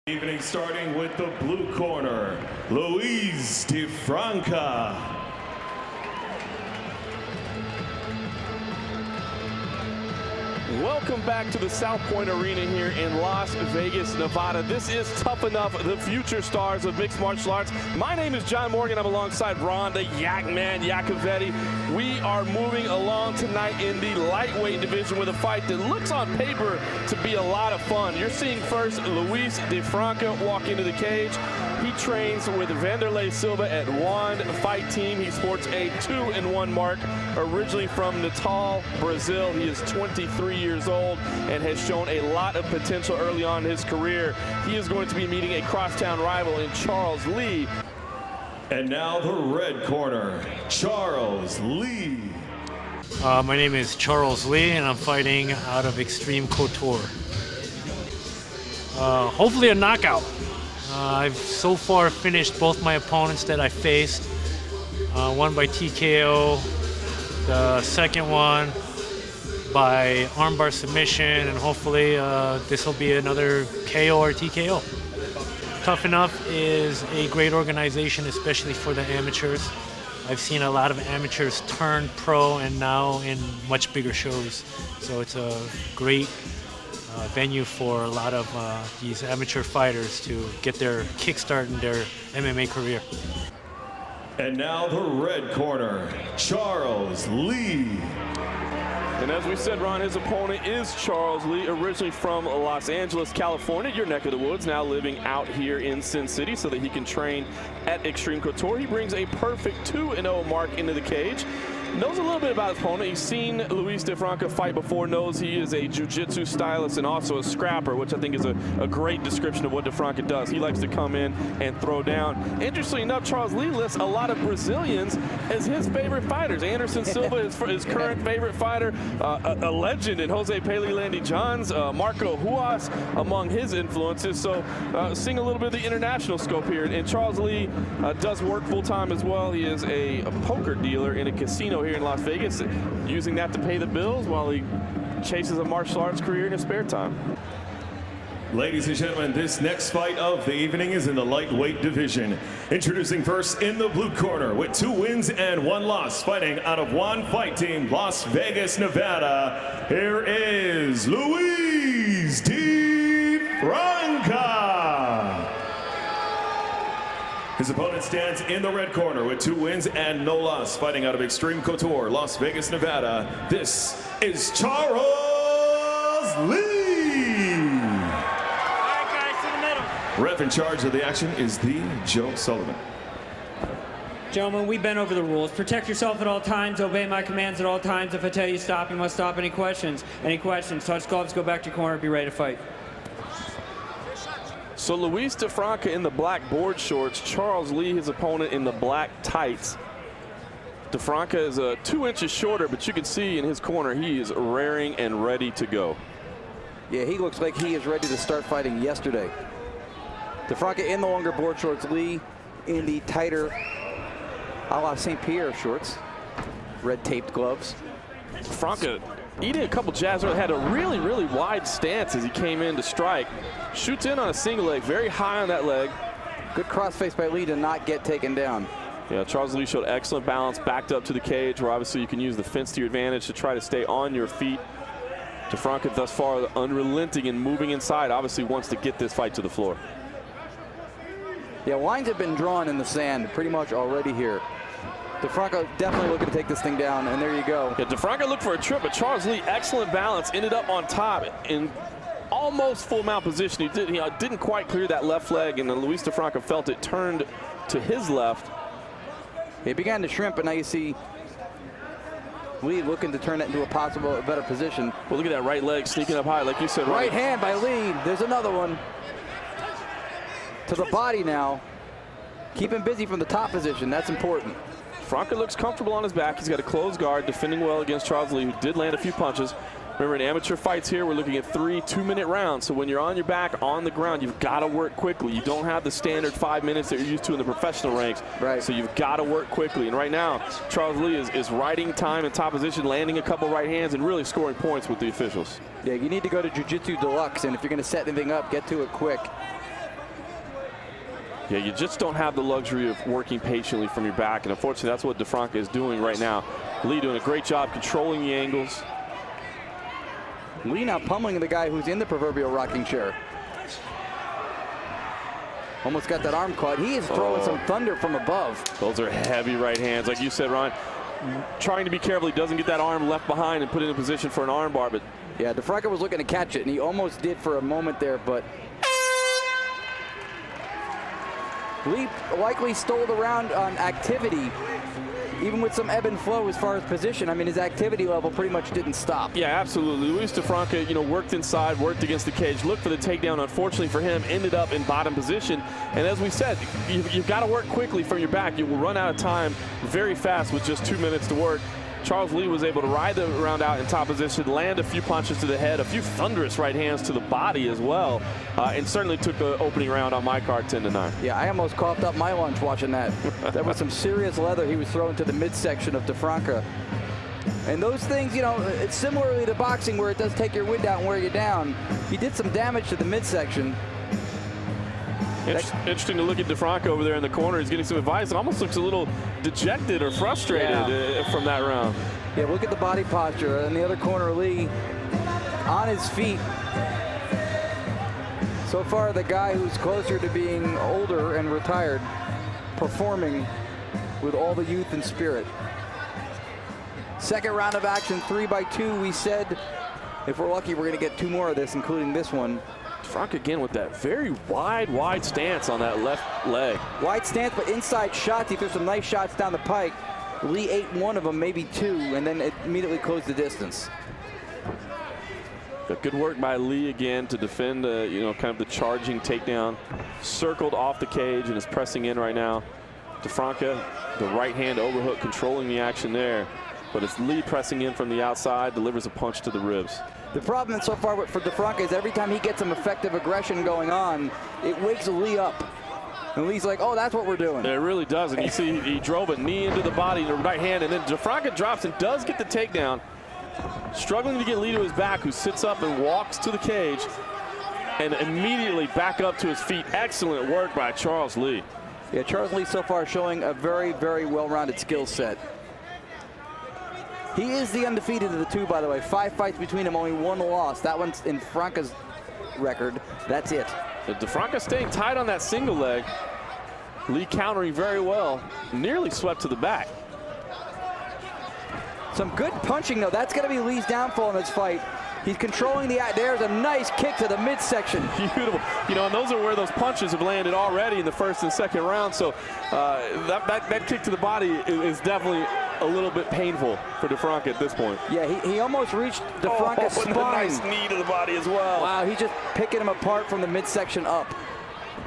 Evening starting with the blue corner, Luiz De Franca. Welcome back to the South Point Arena here in Las Vegas, Nevada. This is Tuff-N-Uff, the future stars of mixed martial arts. My name is John Morgan. I'm alongside Ron, the Yak Man, Yakovetti. We are moving along tonight in the lightweight division with a fight that looks on paper to be a lot of fun. You're seeing first Luiz De Franca walk into the cage. He trains with Vanderlei Silva at One Fight Team. He sports a 2-1 mark, originally from Natal, Brazil. He is 23 years old and has shown a lot of potential early on in his career. He is going to be meeting a crosstown rival in Charles Lee. And now the red corner, Charles Lee. My name is Charles Lee, and I'm fighting out of Extreme Couture. Hopefully a knockout. I've so far finished both my opponents that I faced. One by TKO, the second one by armbar submission, and hopefully this will be another KO or TKO. Tuff-N-Uff is a great organization, especially for the amateurs. I've seen a lot of amateurs turn pro and now in much bigger shows. So it's a great venue for a lot of these amateur fighters to get their kickstart in their MMA career. And now the red corner, Charles Lee. And as we said, Ron, his opponent is Charles Lee, originally from Los Angeles, California, your neck of the woods, now living out here in Sin City so that he can train at Extreme Couture. He brings a perfect 2-0 mark into the cage. Knows a little bit about his opponent. He's seen Luiz De Franca fight before, knows he is a jiu-jitsu stylist and also a scrapper, which I think is a great description of what De Franca does. He likes to come in and throw down. Interestingly enough, Charles Lee lists a lot of Brazilians as his favorite fighters. Anderson Silva is his current favorite fighter, a legend in Jose Pele Landy Johns, Marco Ruas among his influences. So seeing a little bit of the international scope here. And Charles Lee does work full-time as well. He is a poker dealer in a casino here in Las Vegas, using that to pay the bills while he chases a martial arts career in his spare time. Ladies and gentlemen, this next fight of the evening is in the lightweight division. Introducing first in the blue corner with 2 wins and 1 loss, fighting out of One Fight Team, Las Vegas, Nevada. Here is Luiz De Franca. His opponent stands in the red corner with 2 wins and no loss, fighting out of Extreme Couture, Las Vegas, Nevada. This is Charles Lee. All right, guys, to the middle. Ref in charge of the action is the Joe Sullivan. Gentlemen, we bent over the rules. Protect yourself at all times. Obey my commands at all times. If I tell you stop, you must stop. Any questions? Any questions? Touch gloves, go back to your corner, be ready to fight. So Luiz De Franca in the black board shorts, Charles Lee, his opponent, in the black tights. De Franca is 2 inches shorter, but you can see in his corner he is raring and ready to go. Yeah, he looks like he is ready to start fighting yesterday. De Franca in the longer board shorts, Lee in the tighter a la St. Pierre shorts, red taped gloves. De Franca eating a couple jabs, had a really, really wide stance as he came in to strike. Shoots in on a single leg, very high on that leg. Good crossface by Lee to not get taken down. Yeah, Charles Lee showed excellent balance, backed up to the cage, where obviously you can use the fence to your advantage to try to stay on your feet. De Franca thus far unrelenting and moving inside, obviously wants to get this fight to the floor. Yeah, lines have been drawn in the sand pretty much already here. De Franca definitely looking to take this thing down, and there you go. Yeah, De Franca looked for a trip, but Charles Lee, excellent balance, ended up on top in almost full mount position. He didn't quite clear that left leg, and then Luiz De Franca felt it turned to his left. It began to shrimp, but now you see Lee looking to turn it into a better position. Well, look at that right leg sneaking up high, like you said. Right hand by Lee. There's another one. To the body now. Keep him busy from the top position. That's important. Franca looks comfortable on his back. He's got a closed guard, defending well against Charles Lee, who did land a few punches. Remember, in amateur fights here, we're looking at 3 2-minute rounds. So when you're on your back on the ground, you've got to work quickly. You don't have the standard 5 minutes that you're used to in the professional ranks. Right. So you've got to work quickly. And right now, Charles Lee is riding time in top position, landing a couple right hands, and really scoring points with the officials. Yeah, you need to go to Jiu-Jitsu Deluxe, and if you're going to set anything up, get to it quick. Yeah, you just don't have the luxury of working patiently from your back, and unfortunately that's what De Franca is doing right now. Lee doing a great job controlling the angles. Lee now pummeling the guy who's in the proverbial rocking chair. Almost got that arm caught. He is throwing some thunder from above. Those are heavy right hands. Like you said, Ron, trying to be careful he doesn't get that arm left behind and put in a position for an arm bar. But yeah, De Franca was looking to catch it, and he almost did for a moment there, but Lee likely stole the round on activity, even with some ebb and flow as far as position. I mean, his activity level pretty much didn't stop. Yeah, absolutely. Luiz De Franca, you know, worked inside, worked against the cage, looked for the takedown. Unfortunately for him, ended up in bottom position. And as we said, you've got to work quickly from your back. You will run out of time very fast with just 2 minutes to work. Charles Lee was able to ride the round out in top position, land a few punches to the head, a few thunderous right hands to the body as well, and certainly took the opening round on my card 10-9. Yeah, I almost coughed up my lunch watching that. That was some serious leather he was throwing to the midsection of De Franca. And those things, you know, it's similarly to boxing where it does take your wind out and wear you down. He did some damage to the midsection. Interesting to look at De Franca over there in the corner. He's getting some advice. It almost looks a little dejected or frustrated from that round. Yeah, look at the body posture. In the other corner, Lee on his feet. So far, the guy who's closer to being older and retired, performing with all the youth and spirit. Second round of action, 3-by-2. We said if we're lucky, we're going to get 2 more of this, including this one. Frank again with that very wide stance on that left leg. Wide stance, but inside shots. He threw some nice shots down the pike. Lee ate one of them, maybe 2, and then it immediately closed the distance. Good work by Lee again to defend, you know, kind of the charging takedown. Circled off the cage and is pressing in right now. De Franca, the right hand overhook, controlling the action there. But it's Lee pressing in from the outside, delivers a punch to the ribs. The problem so far for De Franca is every time he gets some effective aggression going on, it wakes Lee up. And Lee's like, oh, that's what we're doing. It really does. And you see he drove a knee into the body in the right hand, and then De Franca drops and does get the takedown. Struggling to get Lee to his back, who sits up and walks to the cage and immediately back up to his feet. Excellent work by Charles Lee. Yeah, Charles Lee so far showing a very, very well-rounded skill set. He is the undefeated of the 2, by the way. 5 fights between them, only 1 loss. That one's in Franca's record. That's it. De Franca staying tight on that single leg. Lee countering very well. Nearly swept to the back. Some good punching, though. That's going to be Lee's downfall in this fight. He's controlling the, there's a nice kick to the midsection. Beautiful. You know, and those are where those punches have landed already in the first and second round. So that kick to the body is definitely a little bit painful for De Franca at this point. Yeah, he almost reached De Franca's spine. A nice knee to the body as well. Wow, he's just picking him apart from the midsection up.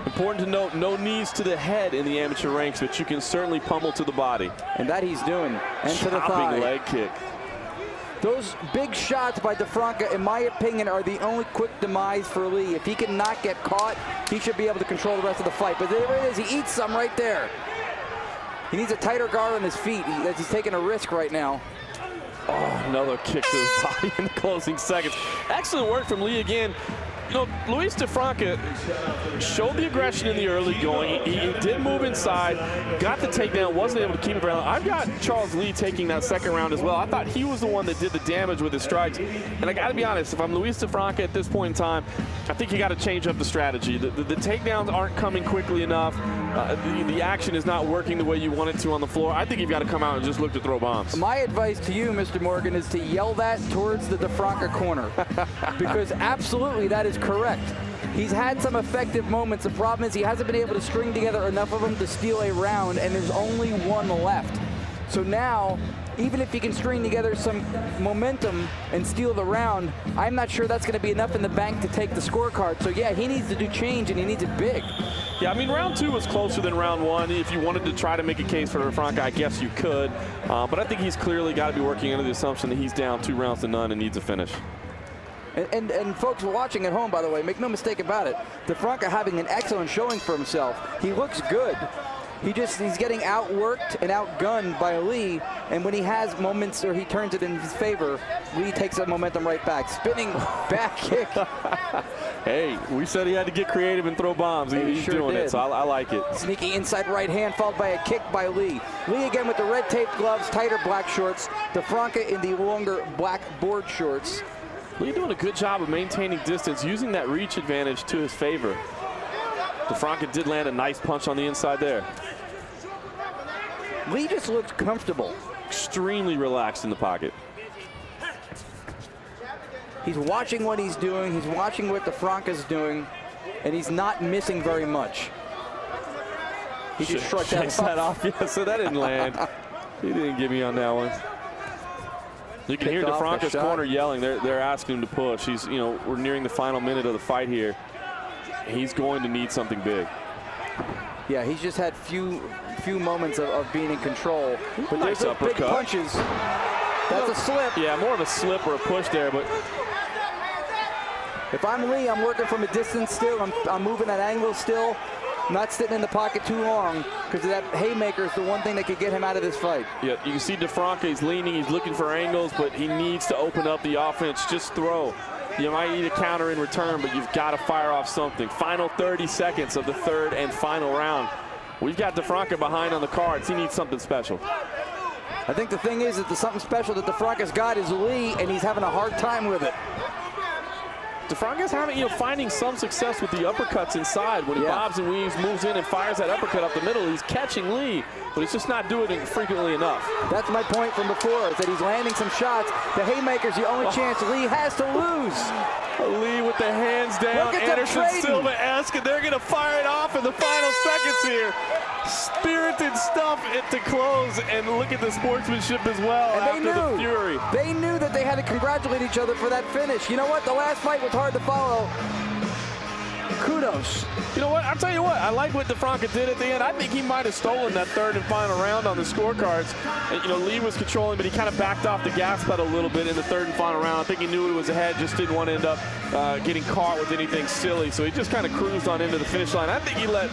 Important to note, no knees to the head in the amateur ranks, but you can certainly pummel to the body. And that he's doing. And to the thigh. Chopping leg kick. Those big shots by De Franca, in my opinion, are the only quick demise for Lee. If he can not get caught, he should be able to control the rest of the fight. But there it is. He eats some right there. He needs a tighter guard on his feet. He's taking a risk right now. Oh, another kick to the body in the closing seconds. Excellent work from Lee again. You know, Luiz De Franca showed the aggression in the early going. He did move inside, got the takedown, wasn't able to keep it around. I've got Charles Lee taking that second round as well. I thought he was the one that did the damage with his strikes. And I got to be honest, if I'm Luiz De Franca at this point in time, I think you got to change up the strategy. The takedowns aren't coming quickly enough. The action is not working the way you want it to on the floor. I think you've got to come out and just look to throw bombs. My advice to you, Mr. Morgan, is to yell that towards the De Franca corner. Because absolutely that is correct. He's had some effective moments. The problem is he hasn't been able to string together enough of them to steal a round, and there's only 1 left. So now, even if he can string together some momentum and steal the round, I'm not sure that's going to be enough in the bank to take the scorecard. So yeah, he needs to do change, and he needs it big. Yeah, I mean, round 2 was closer than round 1. If you wanted to try to make a case for De Franca, I guess you could. But I think he's clearly got to be working under the assumption that he's down 2 rounds to none and needs a finish. And folks watching at home, by the way, make no mistake about it, De Franca having an excellent showing for himself. He looks good. He's getting outworked and outgunned by Lee, and when he has moments or he turns it in his favor, Lee takes that momentum right back. Spinning back kick. Hey, we said he had to get creative and throw bombs. He's sure doing did. it, so I like it. Sneaky inside right hand followed by a kick by Lee. Lee again with the red tape gloves, tighter black shorts. De Franca in the longer black board shorts. Lee doing a good job of maintaining distance, using that reach advantage to his favor. De Franca did land a nice punch on the inside there. Lee just looks comfortable. Extremely relaxed in the pocket. He's watching what he's doing. He's watching what De Franca's doing, and he's not missing very much. He just shrugged that off. Yeah, so that didn't land. He didn't give me on that one. You can hear De Franca's corner yelling. They're asking him to push. He's, you know, we're nearing the final minute of the fight here. He's going to need something big. Yeah, he's just had few moments of being in control. But nice there's uppercut. big punches. That's a slip. Yeah, more of a slip or a push there, but if I'm Lee, I'm working from a distance still. I'm moving at angle still. I'm not sitting in the pocket too long because that haymaker is the one thing that could get him out of this fight. yeah, you can see De Franca, he's leaning, he's looking for angles, but he needs to open up the offense. Just throw. You might need a counter in return, but you've got to fire off something. Final 30 seconds of the third and final round. We've got De Franca behind on the cards. He needs something special. I think the thing is that the something special that De Franca's got is Lee, and he's having a hard time with it. De Franca's having, you know, finding some success with the uppercuts inside. When he bobs and weaves, moves in and fires that uppercut up the middle, he's catching Lee, but he's just not doing it frequently enough. That's my point from before, is that he's landing some shots. The haymaker's the only chance Lee has to lose. Lee with the hands down, Look at them Anderson trading. Silva-esque, and they're going to fire it off in the final seconds here. Spirited stuff to close, and look at the sportsmanship as well And after the fury. They knew that they had to congratulate each other for that finish. You know what? The last fight was hard to follow. Kudos. You know what? I'll tell you what. I like what De Franca did at the end. I think he might have stolen that third and final round on the scorecards. And, you know, Lee was controlling, but he kind of backed off the gas pedal a little bit in the third and final round. I think he knew it was ahead, just didn't want to end up getting caught with anything silly. So he just kind of cruised on into the finish line. I think he let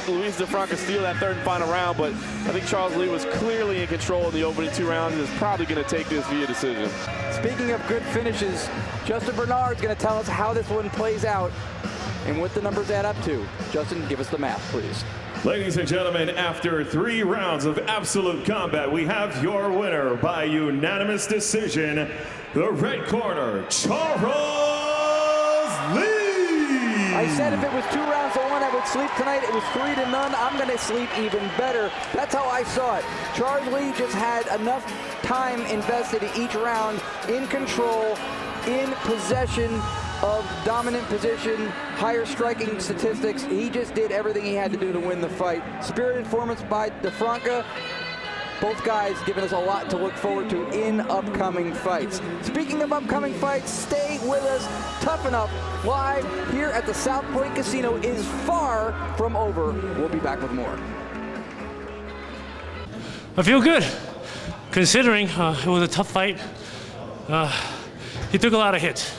Luiz De Franca steal that third and final round, but I think Charles Lee was clearly in control in the opening 2 rounds and is probably going to take this via decision. Speaking of good finishes, Justin Bernard's going to tell us how this one plays out and what the numbers add up to. Justin, give us the math, please. Ladies and gentlemen, after 3 rounds of absolute combat, we have your winner by unanimous decision, the red corner, Charles Lee. I said if it was 2 rounds to 1, I would sleep tonight. It was 3 to none. I'm going to sleep even better. That's how I saw it. Charles Lee just had enough time invested in each round, in control, in possession of dominant position, higher striking statistics. He just did everything he had to do to win the fight. Spirited performance by De Franca. Both guys giving us a lot to look forward to in upcoming fights. Speaking of upcoming fights, stay with us. Tuff-N-Uff live here at the South Point Casino is far from over. We'll be back with more. I feel good, considering it was a tough fight. He took a lot of hits.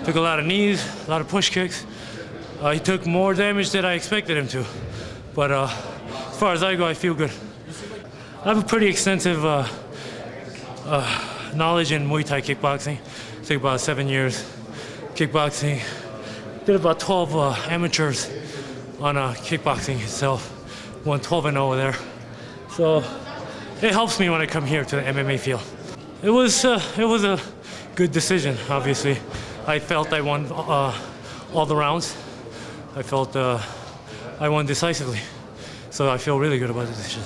Took a lot of knees, a lot of push kicks. He took more damage than I expected him to. But as far as I go, I feel good. I have a pretty extensive knowledge in Muay Thai kickboxing. I took about 7 years kickboxing. Did about 12 amateurs on kickboxing itself. Won 12-0 there. So it helps me when I come here to the MMA field. It was a good decision, obviously. I felt I won all the rounds. I felt I won decisively. So I feel really good about the decision.